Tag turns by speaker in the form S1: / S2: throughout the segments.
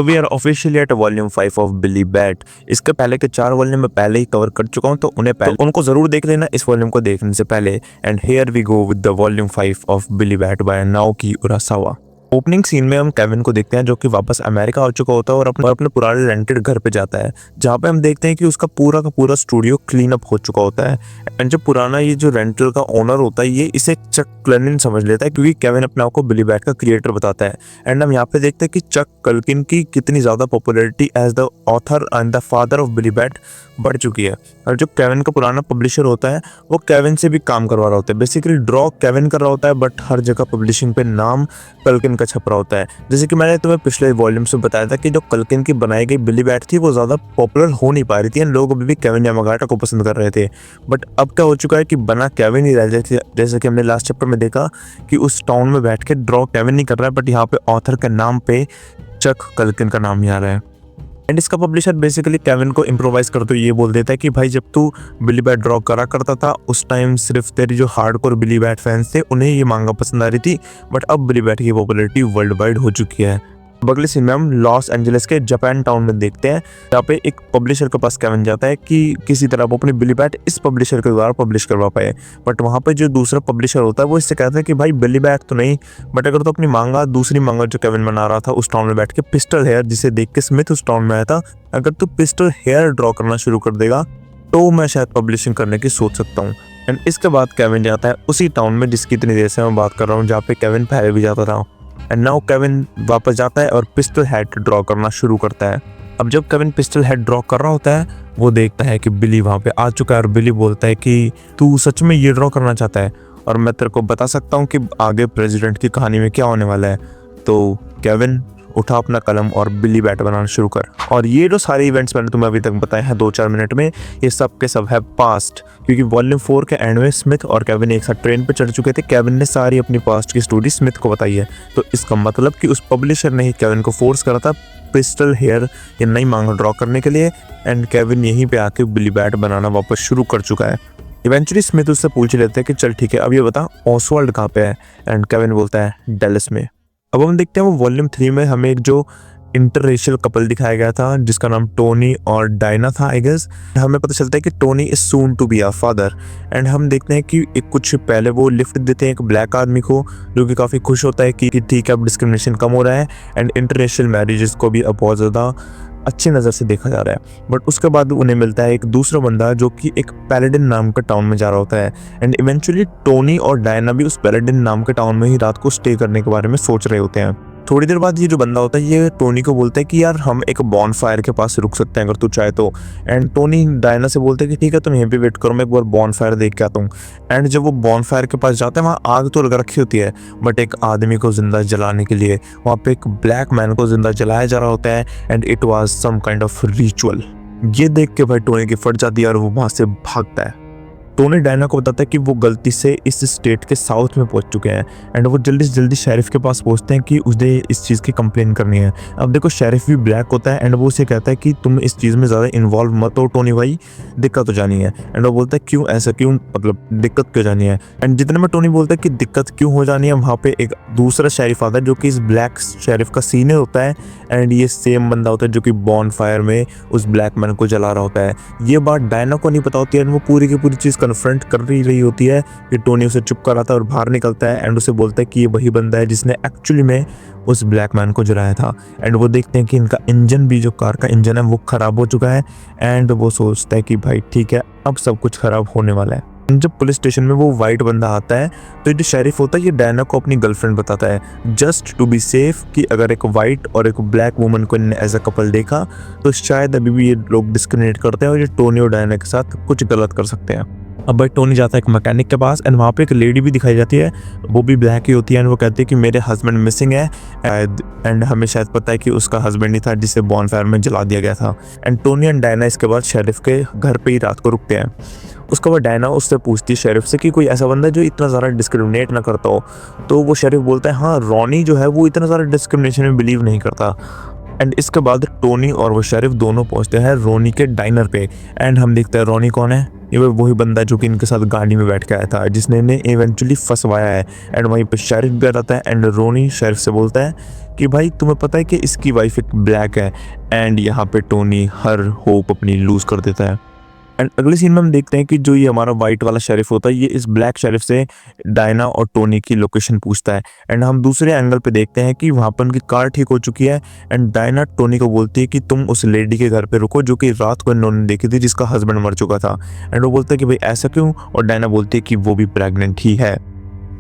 S1: तो we are officially at volume 5 of Billy Bat. इसके पहले के 4 वॉल्यूम में पहले ही कवर कर चुका हूँ, तो उनको जरूर देख लेना इस वॉल्यूम को देखने से पहले। And here we go with the volume 5 of Billy Bat by Naoki Urasawa. Opening scene में हम केविन को देखते हैं जो कि वापस अमेरिका आ चुका होता है और अपने पुराने रेंटेड घर पे जाता है, जहाँ पे हम देखते हैं कि उसका पूरा का पूरा स्टूडियो क्लीन अप हो चुका होता है। एंड जो पुराना ये जो रेंटल का ओनर होता है ये इसे चक क्लेनिन समझ लेता है, क्योंकि केविन अपने आप को बिली बैट का क्रिएटर बताता है। एंड हम यहाँ पे देखते हैं कि चक कल्किन की कितनी ज्यादा popularity as the author and the father of Billy Bat बढ़ चुकी है। और जो केविन का पुराना पब्लिशर होता है वो केविन से भी काम करवा रहा होता है। बेसिकली ड्रॉ केविन कर रहा होता है, बट हर जगह पब्लिशिंग पे नाम कल्किन का छप रहा होता है। जैसे कि मैंने तुम्हें पिछले वॉल्यूम से बताया था कि जो कल्किन की बनाई गई बिली बैट थी वो ज़्यादा पॉपुलर हो नहीं पा रही थी, लोग अभी भी केविन यामागाटा को पसंद कर रहे थे। बट अब क्या हो चुका है कि बना केविन ही रह जाए। जैसे कि हमने लास्ट चैप्टर में देखा कि उस टाउन में बैठ के ड्रॉ केविन नहीं कर रहा है, बट यहाँ पे ऑथर के नाम पे चक कल्किन का नाम ही आ रहा है। एंड इसका पब्लिशर बेसिकली केविन को इम्प्रोवाइज करते हुए ये बोल देता है कि भाई जब तू बिली बैट ड्रॉ करा करता था उस टाइम सिर्फ तेरी जो हार्डकोर बिली बैट फैंस थे उन्हें ये मांगा पसंद आ रही थी, बट अब बिली बैट की पॉपुलैरिटी वर्ल्ड वाइड हो चुकी है। अगले सीन में हम लॉस एंजलिस के जापान टाउन में देखते हैं, जहाँ पे एक पब्लिशर के पास केविन जाता है कि किसी तरह वो अपनी बिली बैट इस पब्लिशर के द्वारा पब्लिश करवा पाए। बट वहाँ पे जो दूसरा पब्लिशर होता है वो इससे कहता है कि भाई बिली बैट तो नहीं, बट अगर तो अपनी दूसरी मांगा जो केविन बना रहा था उस टाउन में बैठ के पिस्टल हेयर, जिसे देख के स्मिथ उस टाउन में आया था, अगर तू पिस्टल हेयर ड्रॉ करना शुरू कर देगा तो मैं शायद पब्लिशिंग करने की सोच सकता हूँ। एंड इसके बाद केविन जाता है उसी टाउन में जिसकी इतनी देर से मैं बात कर रहा हूँ, जहाँ पे केविन पहले भी जाता था। एंड नाउ केविन वापस जाता है और पिस्टल हेड ड्रॉ करना शुरू करता है। अब जब केविन पिस्टल हेड ड्रॉ कर रहा होता है वो देखता है कि बिली वहाँ पे आ चुका है और बिली बोलता है कि तू सच में ये ड्रॉ करना चाहता है और मैं तेरे को बता सकता हूँ कि आगे प्रेसिडेंट की कहानी में क्या होने वाला है। तो केविन उठा अपना कलम और बिली बैट बनाना शुरू कर। और ये जो सारे इवेंट्स मैंने तुम्हें अभी तक बताए हैं 2-4 मिनट में, ये सब के सब है पास्ट, क्योंकि वॉल्यूम 4 के एंड में स्मिथ और केविन एक साथ ट्रेन पे चढ़ चुके थे। केविन ने सारी अपनी पास्ट की स्टोरी स्मिथ को बताई है, तो इसका मतलब कि उस पब्लिशर ने ही केविन को फोर्स करा था पिस्टल हेयर ये नई मांग ड्रॉ करने के लिए। एंड केविन यहीं पे आके बिली बैट बनाना वापस शुरू कर चुका है। इवेंचुअली स्मिथ उससे पूछ लेते हैं कि चल ठीक है अब ये बता ऑसवाल्ड कहाँ पे है। एंड केविन बोलता है डेलस में। अब हम देखते हैं वो वॉल्यूम 3 में हमें एक जो इंटररेशियल कपल दिखाया गया था जिसका नाम टोनी और डायना था आई गेस। हमें पता चलता है कि Tony is soon to be a father. And हम देखते हैं कि एक कुछ पहले वो लिफ्ट देते हैं एक ब्लैक आदमी को, जो कि काफ़ी खुश होता है कि ठीक है अब डिस्क्रिमिनेशन कम हो रहा है एंड इंटररेशियल मैरिजेस को भी अब बहुत ज़्यादा अच्छी नज़र से देखा जा रहा है। बट उसके बाद उन्हें मिलता है एक दूसरा बंदा जो कि एक पैलेडिन नाम के टाउन में जा रहा होता है। एंड इवेंचुअली टोनी और डायना भी उस पैलेडिन नाम के टाउन में ही रात को स्टे करने के बारे में सोच रहे होते हैं। थोड़ी देर बाद ये जो बंदा होता है ये टोनी को बोलता है कि यार हम एक बॉन फायर के पास रुक सकते हैं अगर तू चाहे तो। एंड टोनी डायना से बोलते हैं कि ठीक है तुम यहीं पे वेट करो, मैं एक बार बॉन फायर देख के आता हूँ। एंड जब वो बॉन फायर के पास जाते हैं वहाँ आग तो लगा रखी होती है, बट एक आदमी को जिंदा जलाने के लिए वहाँ पे एक ब्लैक मैन को जिंदा जलाया जा रहा होता है। And it was some kind of ritual. ये देख के भाई टोनी की फट जाती है और वो वहाँ से भागता है। टोनी डायना को बताता है कि वो गलती से इस स्टेट के साउथ में पहुंच चुके हैं। एंड वो जल्दी से जल्दी शेरिफ के पास पहुंचते हैं कि उसने इस चीज़ की कंप्लेन करनी है। अब देखो शेरिफ भी ब्लैक होता है एंड वो उसे कहता है कि तुम इस चीज़ में ज़्यादा इन्वॉल्व मत हो टोनी भाई, दिक्कत हो जानी है। एंड वो बोलता है क्यों ऐसा, क्यों मतलब दिक्कत क्यों जानी है। एंड जितने में टोनी बोलता है कि दिक्कत क्यों हो जानी है, वहाँ पे एक दूसरा शेरिफ आता है जो कि इस ब्लैक शेरिफ का सीनियर होता है। एंड ये सेम बंदा होता है जो कि बॉन फायर में उस ब्लैक मैन को जला रहा होता है। ये बात डायना को नहीं पता होती है एंड वो पूरी की पूरी चीज़ कन्फ्रंट कर रही होती है कि टोनी उसे चुप कराता है और बाहर निकलता है एंड उसे बोलता है कि ये वही बंदा है जिसने एक्चुअली में उस ब्लैक मैन को जलाया था। एंड वो देखते हैं कि इनका इंजन भी, जो कार का इंजन है वो खराब हो चुका है। एंड वो सोचता है कि भाई ठीक है अब सब कुछ खराब होने वाला है। जब पुलिस स्टेशन में वो वाइट बंदा आता है तो ये जो शेरिफ होता है ये डायना को अपनी गर्लफ्रेंड बताता है जस्ट टू बी सेफ, कि अगर एक वाइट और एक ब्लैक वुमन को इन्हें एज अ कपल देखा तो शायद अभी भी ये लोग डिस्क्रिमिनेट करते हैं और ये टोनी और डायना के साथ कुछ गलत कर सकते हैं। अब भाई टोनी जाता है एक मैकेनिक के पास एंड वहाँ पे एक लेडी भी दिखाई जाती है, वो भी ब्लैक ही होती है। एंड वो कहती है कि मेरे हस्बैंड मिसिंग है एंड हमें शायद पता है कि उसका हस्बैंड ही था जिसे बॉन फायर में जला दिया गया था। एंड टोनी एंड डायना इसके बाद शेरिफ के घर पे ही रात को रुकते हैं। उसके बाद डायना उससे पूछती है शेरिफ से कि कोई ऐसा बंदा जो इतना ज़्यादा डिस्क्रिमिनेट ना करता हो। तो वो शेरिफ बोलता है हाँ रॉनी जो है वो इतना ज़्यादा डिस्क्रिमिनेशन में बिलीव नहीं करता। एंड इसके बाद टोनी और वो शेरिफ दोनों पहुंचते हैं रोनी के डाइनर पे। एंड हम देखते हैं रोनी कौन है, ये वही बंदा जो कि इनके साथ गाड़ी में बैठ के आया था जिसने इन्हें इवेंचुअली फंसवाया है। एंड वहीं पे शेरिफ भी आ जाता है एंड रोनी शेरिफ से बोलता है कि भाई तुम्हें पता है कि इसकी वाइफ एक ब्लैक है, एंड यहाँ पे टोनी हर होप अपनी लूज कर देता है। एंड अगले सीन में हम देखते हैं कि जो ये हमारा वाइट वाला शेरिफ होता है, ये इस ब्लैक शेरिफ से डायना और टोनी की लोकेशन पूछता है। एंड हम दूसरे एंगल पे देखते हैं कि वहाँ पर उनकी कार ठीक हो चुकी है, एंड डायना टोनी को बोलती है कि तुम उस लेडी के घर पे रुको जो कि रात को इन्होंने देखी थी, जिसका हस्बैंड मर चुका था। एंड वो बोलता है कि भाई ऐसा क्यों, और डायना बोलती है कि वो भी प्रेग्नेंट ही है।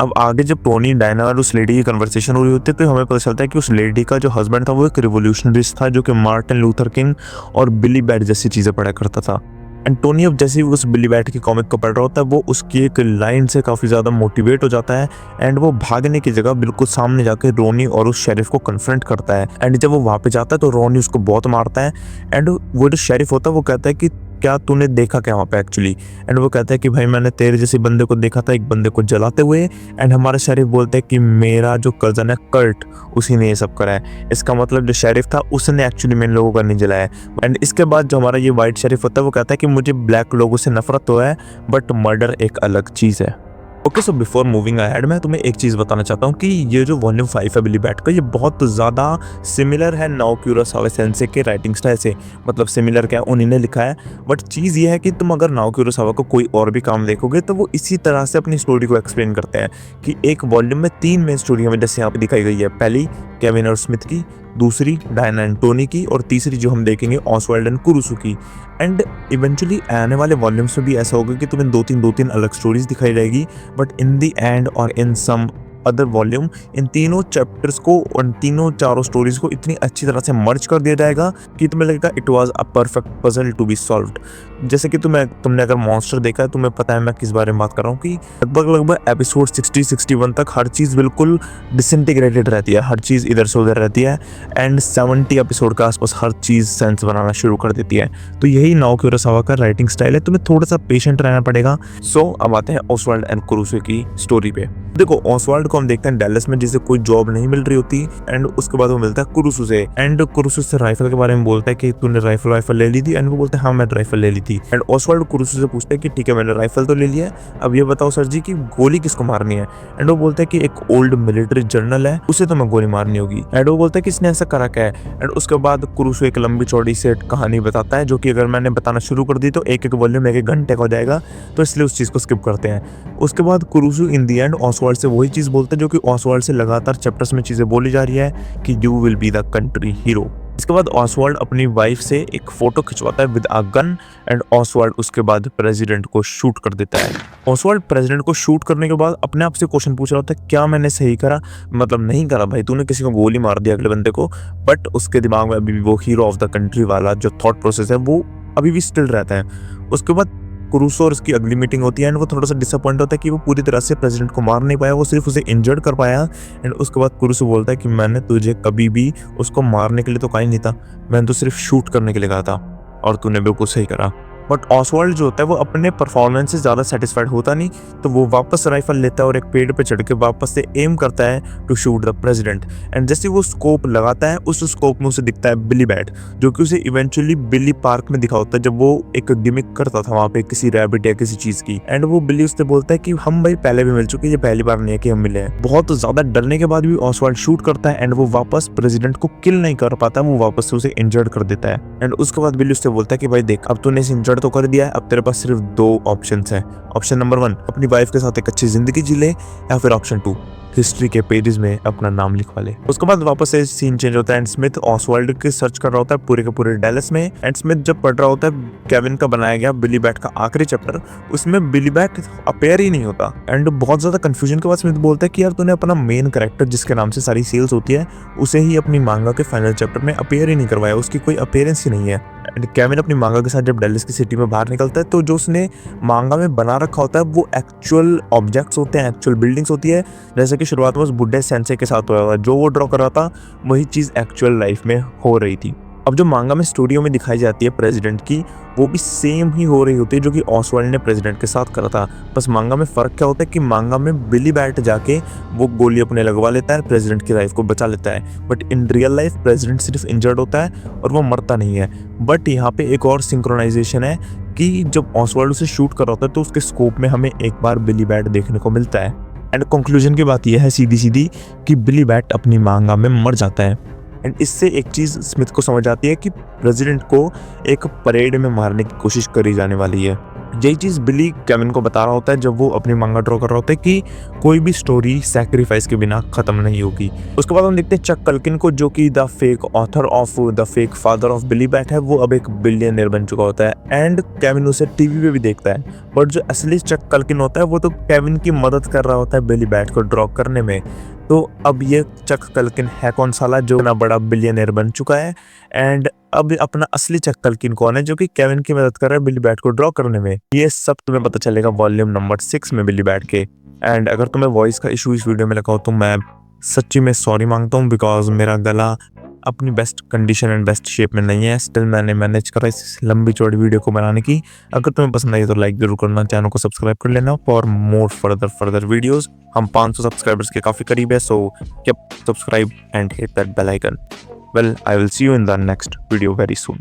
S1: अब आगे जब टोनी, डायना और उस लेडी की कन्वर्सेशन हो रही होती है तो हमें पता चलता है कि उस लेडी का जो हस्बैंड था वो एक रिवोल्यूशनरिस्ट था जो कि मार्टिन लूथर किंग और बिली बैट जैसी चीज़ें पढ़ा करता था। एंड टोनी अब जैसे ही उस बिली बैट की कॉमिक को पढ़ रहा होता है, वो उसकी एक लाइन से काफ़ी ज़्यादा मोटिवेट हो जाता है, एंड वो भागने की जगह बिल्कुल सामने जाकर रोनी और उस शेरिफ को कन्फ्रंट करता है। एंड जब वो वहाँ पे जाता है तो रोनी उसको बहुत मारता है, एंड वो जो शेरिफ होता है वो कहता है कि क्या तूने देखा क्या वहाँ पे एक्चुअली। एंड वो कहता है कि भाई मैंने तेरे जैसे बंदे को देखा था, एक बंदे को जलाते हुए। एंड हमारा शेरिफ बोलता है कि मेरा जो कज़न है कर्ट, उसी ने ये सब करा है। इसका मतलब जो शेरिफ था उसने एक्चुअली में इन लोगों का नहीं जलाया है। एंड इसके बाद जो हमारा ये वाइट शेरिफ होता है वो कहता है कि मुझे ब्लैक लोगों से नफरत तो है, बट मर्डर एक अलग चीज़ है। Okay, so before moving ahead मैं तुम्हें एक चीज़ बताना चाहता हूँ कि ये जो वॉल्यूम 5 है बिली बैट का, ये बहुत ज़्यादा सिमिलर है नाओ कुरोसावा सेंसे के राइटिंग स्टाइल से। मतलब सिमिलर क्या, उन्हीं ने लिखा है, बट चीज़ ये है कि तुम अगर नाओ कुरोसावा को कोई और भी काम देखोगे तो वो इसी तरह से अपनी स्टोरी को एक्सप्लेन करते हैं कि एक वॉल्यूम में 3 मेन स्टोरी हमें जैसे यहाँ पे दिखाई गई है। पहली केविन और स्मिथ की, दूसरी डायना एंड टोनी की, और तीसरी जो हम देखेंगे ऑसवाल्ड एंड कुरुसु की। एंड इवेंचुअली आने वाले वॉल्यूम्स में भी ऐसा होगा कि तुम्हें दो तीन अलग स्टोरीज दिखाई जाएगी, बट इन द एंड और इन सम अदर वॉल्यूम इन तीनों चैप्टर्स को और तीनों चारों स्टोरीज को इतनी अच्छी तरह से मर्ज कर दिया जाएगा कि तुम्हें लगेगा it was a perfect puzzle to be solved. जैसे कि तुमने अगर मॉन्स्टर देखा है, तुम्हें पता है मैं किस बारे में बात कर रहा हूँ कि लगभग एपिसोड 60-61 तक हर चीज़ बिल्कुल डिसइंटीग्रेटेड रहती है, हर चीज़ इधर से उधर रहती है, एंड 70 एपिसोड के आसपास हर चीज़ सेंस बनाना शुरू कर देती है। तो यही नाओ कुरोसावा का राइटिंग स्टाइल है, तुम्हें थोड़ा सा पेशेंट रहना पड़ेगा। सो अब आते हैं ऑसवाल्ड एंड कुरुसु की स्टोरी पे। देखो, ऑसवाल्ड को हम देखते हैं डैलस में, जिसे कोई जॉब नहीं मिल रही होती, एंड उसके बाद वो मिलता है कुरुसु से, एंड कुरुसु से राइफल के बारे में बोलता है कि तूने राइफल ले ली थी, एंड वो बोलते हैं हाँ मैं राइफल ले ली थी। एंड ऑसवाल्ड कुरुसु से पूछता है कि ठीक है मैंने राइफल तो ले लिया है, अब ये बताओ सर जी कि गोली किसको मारनी है। एंड वो बोलता है कि एक ओल्ड मिलिट्री जनरल है, उसे तो मैं गोली मारनी होगी। एंड वो बोलता है कि इसने ऐसा करा क्या है। एंड उसके बाद कुरुसु एक लंबी चौड़ी से कहानी बताता है, जो कि अगर मैंने बताना शुरू कर दी तो एक वॉल्यूम 1 घंटे का हो जाएगा, तो इसलिए उस चीज़ को स्किप करते हैं। उसके बाद कुरुसु इन दी एंड ऑसवाल्ड से वही चीज़ बोलता है जो कि ऑसवाल्ड से लगातार चैप्टर्स में चीज़ें बोली जा रही है कि you will be the country hero. इसके बाद ऑसवाल्ड अपनी वाइफ से एक फोटो खिंचवाता है with a gun, and Oswald उसके बाद प्रेसिडेंट को शूट कर देता है। ऑसवाल्ड प्रेसिडेंट को शूट करने के बाद अपने आप से क्वेश्चन पूछ रहा होता है क्या मैंने सही करा, मतलब नहीं करा भाई, तूने किसी को गोली मार दिया अगले बंदे को, बट उसके दिमाग में अभी भी वो हीरो ऑफ द कंट्री वाला जो थॉट प्रोसेस है वो अभी भी स्टिल रहता है। उसके बाद कुरुसो और उसकी अगली मीटिंग होती है, एंड वो थोड़ा सा डिसअपॉइंट होता है कि वो पूरी तरह से प्रेसिडेंट को मार नहीं पाया, वो सिर्फ उसे इंजर्ड कर पाया। एंड उसके बाद कुरुसो बोलता है कि मैंने तुझे कभी भी उसको मारने के लिए तो कहा ही नहीं था, मैंने तो सिर्फ शूट करने के लिए कहा था, और तूने बिल्कुल सही करा। बट ऑसवाल्ड जो होता है वो अपने परफॉर्मेंस से ज़्यादा सेटिस्फाइड होता नहीं, तो वो वापस राइफल लेता है और एक पेड़ पे चढ़ के वापस से एम करता है to shoot the president. And जैसे वो स्कोप लगाता है, उस स्कोप में उसे दिखता है बिली बैट, जो कि उसे इवेंचुअली बिली पार्क में दिखा होता है जब वो एक गिमिक करता था वहाँ पे किसी रैबिट या किसी चीज़ की। एंड वो बिली उससे बोलता है कि हम भाई पहले भी मिल चुके, ये पहली बार नहीं है कि हम मिले हैं। बहुत ज़्यादा डरने के बाद भी ऑसवाल्ड शूट करता है, एंड वो वापस प्रेसिडेंट को किल नहीं कर पाता, वो वापस से उसे इंजर्ड कर देता है। एंड उसके बाद बिली उससे बोलता है कि भाई देख, अब तूने इसे इंजर्ड तो कर दिया है, अब तेरे पास सिर्फ 2 ऑप्शंस हैं। ऑप्शन नंबर 1 अपनी वाइफ के साथ एक अच्छी जिंदगी जी ले, या फिर ऑप्शन 2 हिस्ट्री के पेजेस में अपना नाम लिखवा ले। उसके बाद वापस से सीन चेंज होता है, एंड स्मिथ ऑसवाल्ड की सर्च कर रहा होता है पूरे के पूरे डैलस में। एंड स्मिथ जब पढ़ रहा होता है केविन का बनाया गया बिली बैट का आखिरी चैप्टर, उसमें बिली बैट अपेयर ही नहीं होता। एंड बहुत ज्यादा कंफ्यूजन के बाद स्मिथ बोलता है कि यार तूने अपना मेन कैरेक्टर जिसके नाम से सारी सेल्स होती है उसे ही अपनी मांगा के फाइनल चैप्टर में अपेयर ही नहीं करवाया, उसकी कोई अपेयरेंस ही नहीं है। एंड केविन अपनी मांगा के साथ जब डैलस की सिटी में बाहर निकलता है, तो जो उसने मांगा में बना रखा होता है वो एक्चुअल ऑब्जेक्ट्स होते हैं, एक्चुअल बिल्डिंग्स होती है, जैसे कि शुरुआत में उस बुड्ढे सेंसे के साथ हुआ था, जो वो ड्रॉ कर रहा था वही चीज़ एक्चुअल लाइफ में हो रही थी। अब जो मांगा में स्टूडियो में दिखाई जाती है प्रेसिडेंट की, वो भी सेम ही हो रही होती है जो कि ऑसवाल्ड ने प्रेसिडेंट के साथ करा था। बस मांगा में फ़र्क क्या होता है कि मांगा में बिली बैट जाके वो गोली अपने लगवा लेता है, प्रेसिडेंट की लाइफ को बचा लेता है, but in real life president सिर्फ इंजर्ड होता है और वो मरता नहीं है। बट यहाँ पे एक और सिंक्रोनाइजेशन है कि जब ऑसवाल्ड उसे शूट कर रहा होता है तो उसके स्कोप में हमें एक बार बिली बैट देखने को मिलता है। एंड कंक्लूजन की बात यह है सीधी सीधी कि बिली बैट अपनी मांगा में मर जाता है। एंड इससे एक चीज़ स्मिथ को समझ आती है कि प्रेसिडेंट को एक परेड में मारने की कोशिश करी जाने वाली है। यही चीज़ बिली केविन को बता रहा होता है जब वो अपनी मांगा ड्रॉ कर रहा होता है कि कोई भी स्टोरी सैक्रिफाइस के बिना ख़त्म नहीं होगी। उसके बाद हम देखते हैं चक कल्किन को, जो कि the fake author of the fake father of Billy Bat है। वो अब एक बिलियनियर बन चुका होता है एंड केविन उसे टीवी पे भी देखता है। बट जो असली चक कल्किन होता है वो तो केविन की मदद कर रहा होता है बिली बैट को ड्रॉ करने में। तो अब ये चक कल्किन है कौन साला जो इतना बड़ा बिलियनियर बन चुका है, एंड अब अपना असली चक कल्किन कौन है जो कि केविन की मदद कर रहा है बिली बैट को ड्रॉ करने में। ये सब तुम्हें पता चलेगा वॉल्यूम नंबर 6 में बिली बैट के। एंड अगर तुम्हें वॉइस का इशू इस वीडियो में लगा हो तो मैं सच्ची में सॉरी मांगता हूँ, बिकॉज मेरा गला अपनी best condition and best shape में नहीं है। स्टिल मैंने मैनेज करा इस लंबी चौड़ी वीडियो को बनाने की। अगर तुम्हें पसंद आई तो लाइक जरूर करना, चैनल को सब्सक्राइब कर लेना फॉर मोर फर्दर वीडियोस। हम 500 सब्सक्राइबर्स के काफ़ी करीब है, so keep subscribe and hit that bell icon. Well, I will see you in the next video very soon.